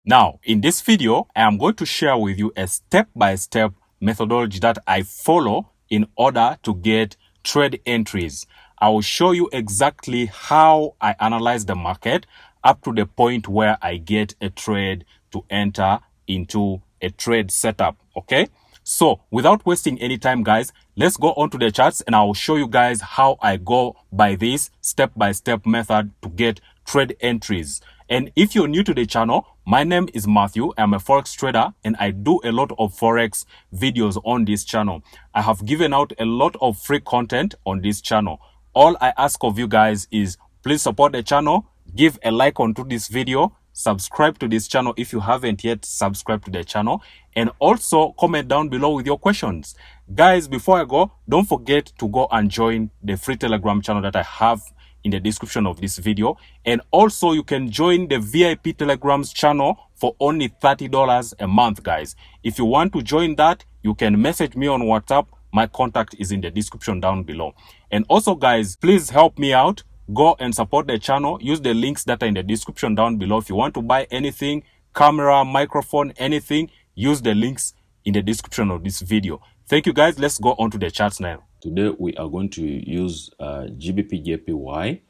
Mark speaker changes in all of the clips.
Speaker 1: Now, in this video, I am going to share with you a step-by-step methodology that I follow in order to get trade entries. I will show you exactly how I analyze the market up to the point where I get a trade to enter into a trade setup, okay? So, without wasting any time, guys, let's go on to the charts and I will show you guys how I go by this step-by-step method to get trade entries. And if you're new to the channel, my name is Matthew. I'm a Forex trader and I do a lot of Forex videos on this channel. I have given out a lot of free content on this channel. All I ask of you guys is please support the channel, give a like onto this video, subscribe to this channel if you haven't yet subscribed to the channel, and also comment down below with your questions. Guys, before I go, don't forget to go and join the free Telegram channel that I have in the description of this video, and also you can join the VIP Telegrams channel for only $30 a month, guys. If you want to join that, you can message me on WhatsApp. My contact is in the description down below. And also, guys, please help me out. Go and support the channel. Use the links that are in the description down below. If you want to buy anything, camera, microphone, anything, use the links in the description of this video. Thank you, guys. Let's go on to the charts now.
Speaker 2: Today we are going to use GBP-JPY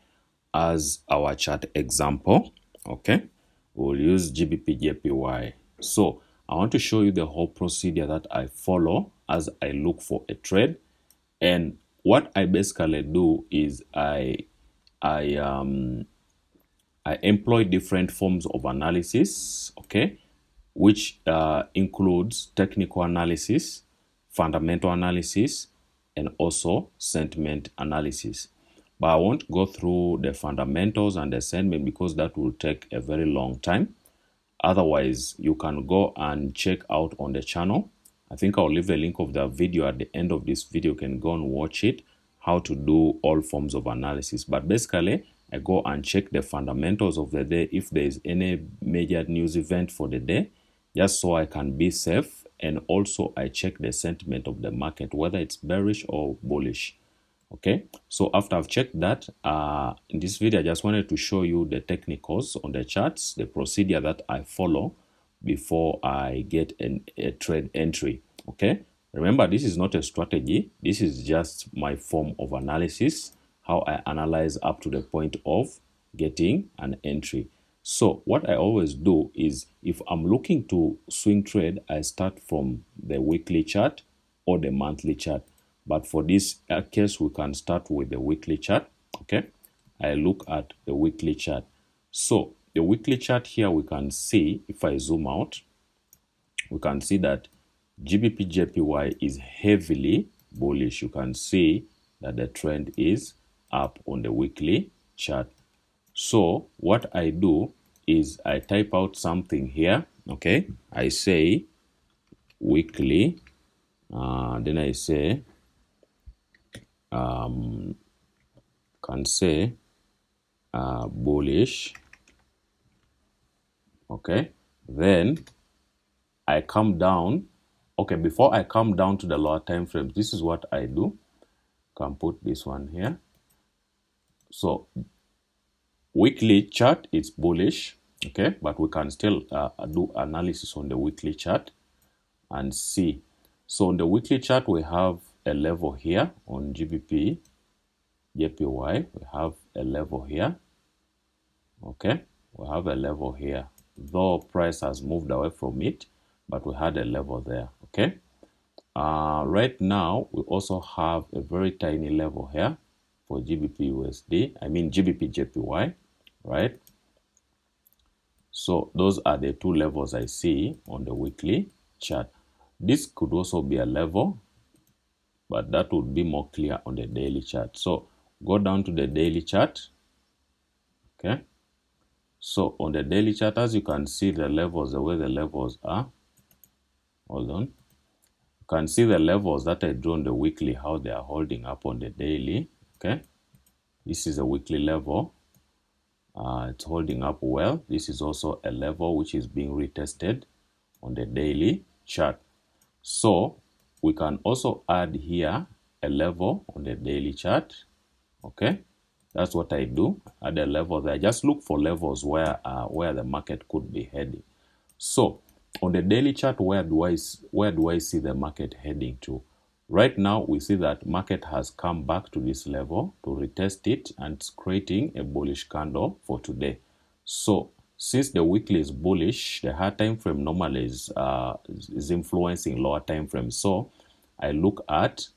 Speaker 2: as our chart example. Okay, we'll use GBP-JPY. So I want to show you the whole procedure that I follow as I look for a trade. And what I basically do is I employ different forms of analysis, okay, which includes technical analysis, fundamental analysis, and also sentiment analysis. But I won't go through the fundamentals and the sentiment because that will take a very long time. Otherwise, you can go and check out on the channel. I think I'll leave a link of the video at the end of this video. You can go and watch it, how to do all forms of analysis. But basically, I go and check the fundamentals of the day if there is any major news event for the day, just so I can be safe. And also I check the sentiment of the market, whether it's bearish or bullish. Okay, so after I've checked that, in this video I just wanted to show you the technicals on the charts, the procedure that I follow before I get a trade entry. Okay, remember, this is not a strategy, this is just my form of analysis, how I analyze up to the point of getting an entry. So what I always do is, if I'm looking to swing trade, I start from the weekly chart or the monthly chart. But for this case, we can start with the weekly chart. Okay, I look at the weekly chart. So the weekly chart here, we can see, if I zoom out, we can see that GBP-JPY is heavily bullish. You can see that the trend is up on the weekly chart. So what I do is I type out something here. Okay, I say weekly, then I say can say bullish. Okay, then I come down. Okay, before I come down to the lower time frame, this is what I do. Can put this one here. So weekly chart is bullish, okay, but we can still do analysis on the weekly chart and see. So on the weekly chart, we have a level here on GBP-JPY. We have a level here. Okay, we have a level here. Though price has moved away from it, but we had a level there. Okay. Right now, we also have a very tiny level here for GBP-JPY, right? So those are the two levels I see on the weekly chart. This could also be a level, but that would be more clear on the daily chart. So go down to the daily chart. Okay. So on the daily chart, as you can see the levels, the way the levels are. Hold on. You can see the levels that I drew on the weekly, how they are holding up on the daily. Okay. This is a weekly level. It's holding up well. This is also a level which is being retested on the daily chart. So we can also add here a level on the daily chart. Okay, that's what I do. Add a level there. Just look for levels where the market could be heading. So on the daily chart, where do I see the market heading to? Right now, we see that market has come back to this level to retest it, and it's creating a bullish candle for today. So since the weekly is bullish, the higher time frame normally is influencing lower time frame. So I look at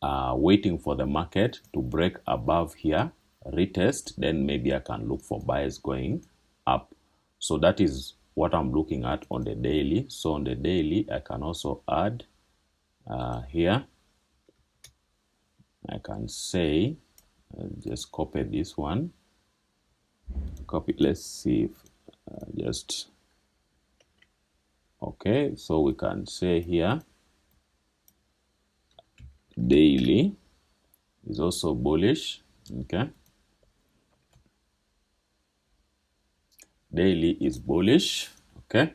Speaker 2: waiting for the market to break above here, retest, then maybe I can look for buyers going up. So that is what I'm looking at on the daily. So on the daily, I can also add here, I can say, just copy this one, copy, let's see if just, okay, so we can say here, daily is also bullish, okay, daily is bullish, okay.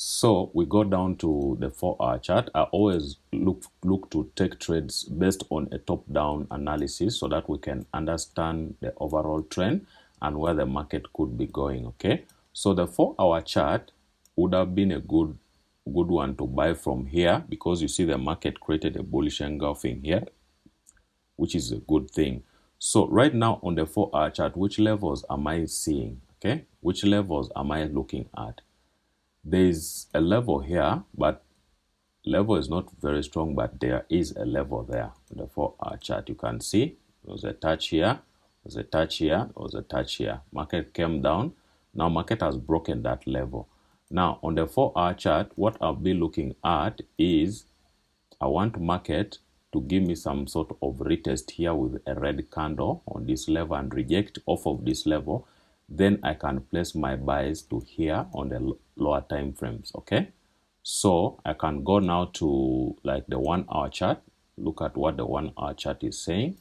Speaker 2: So we go down to the 4-hour chart. I always look to take trades based on a top-down analysis so that we can understand the overall trend and where the market could be going, okay? So the 4-hour chart would have been a good one to buy from here, because you see the market created a bullish engulfing here, which is a good thing. So right now on the 4-hour chart, which levels am I seeing, okay? Which levels am I looking at? There's a level here, but level is not very strong, but there is a level there. The 4-hour chart, you can see there was a touch here, there was a touch here, there was a touch here. Market came down. Now market has broken that level. Now on the 4-hour chart, what I'll be looking at is I want market to give me some sort of retest here with a red candle on this level and reject off of this level. Then I can place my buys to here on the lower time frames, okay? So I can go now to like the 1-hour chart, look at what the 1-hour chart is saying.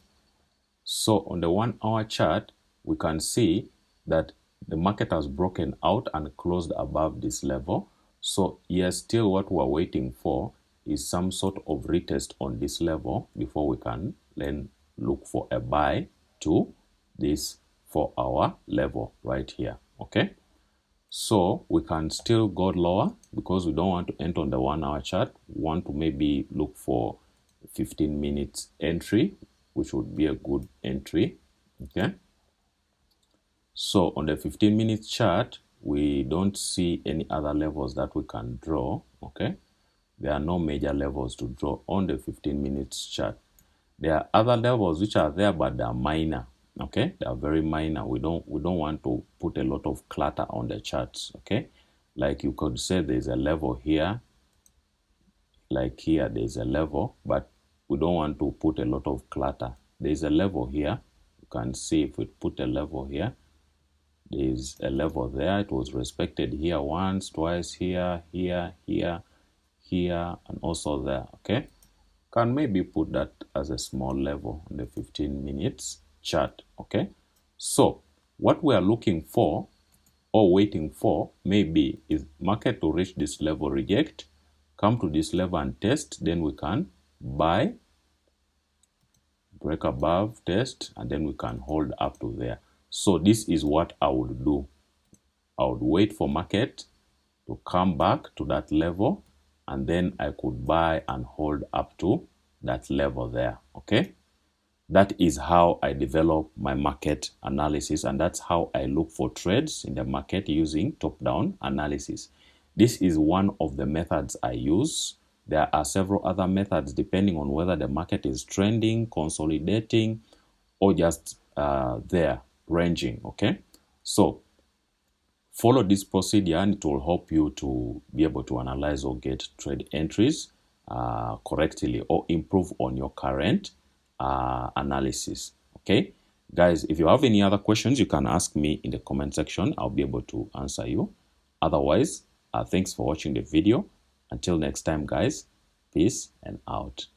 Speaker 2: So on the 1-hour chart, we can see that the market has broken out and closed above this level. So yes, still what we're waiting for is some sort of retest on this level before we can then look for a buy to this 4-hour level right here, okay? So we can still go lower because we don't want to enter on the 1-hour chart. We want to maybe look for 15 minutes entry, which would be a good entry, okay? So on the 15 minute chart, we don't see any other levels that we can draw, okay? There are no major levels to draw on the 15 minutes chart. There are other levels which are there, but they are minor, okay? They are very minor. We don't want to put a lot of clutter on the charts, okay? Like you could say there's a level here, like here there's a level, but we don't want to put a lot of clutter. There's a level here. You can see if we put a level here, there's a level there. It was respected here once, twice, here, here, here, here, and also there, okay? Can maybe put that as a small level on the 15 minutes chart, okay? So what we are looking for or waiting for maybe is market to reach this level, reject, come to this level and test, then we can buy, break above, test, and then we can hold up to there. So this is what I would do. I would wait for market to come back to that level, and then I could buy and hold up to that level there, okay? That is how I develop my market analysis, and that's how I look for trades in the market using top-down analysis. This is one of the methods I use. There are several other methods depending on whether the market is trending, consolidating, or just there, ranging, okay? So follow this procedure and it will help you to be able to analyze or get trade entries correctly or improve on your current analysis, okay? Guys, if you have any other questions, you can ask me in the comment section. I'll be able to answer you. Otherwise, thanks for watching the video. Until next time, guys, peace and out.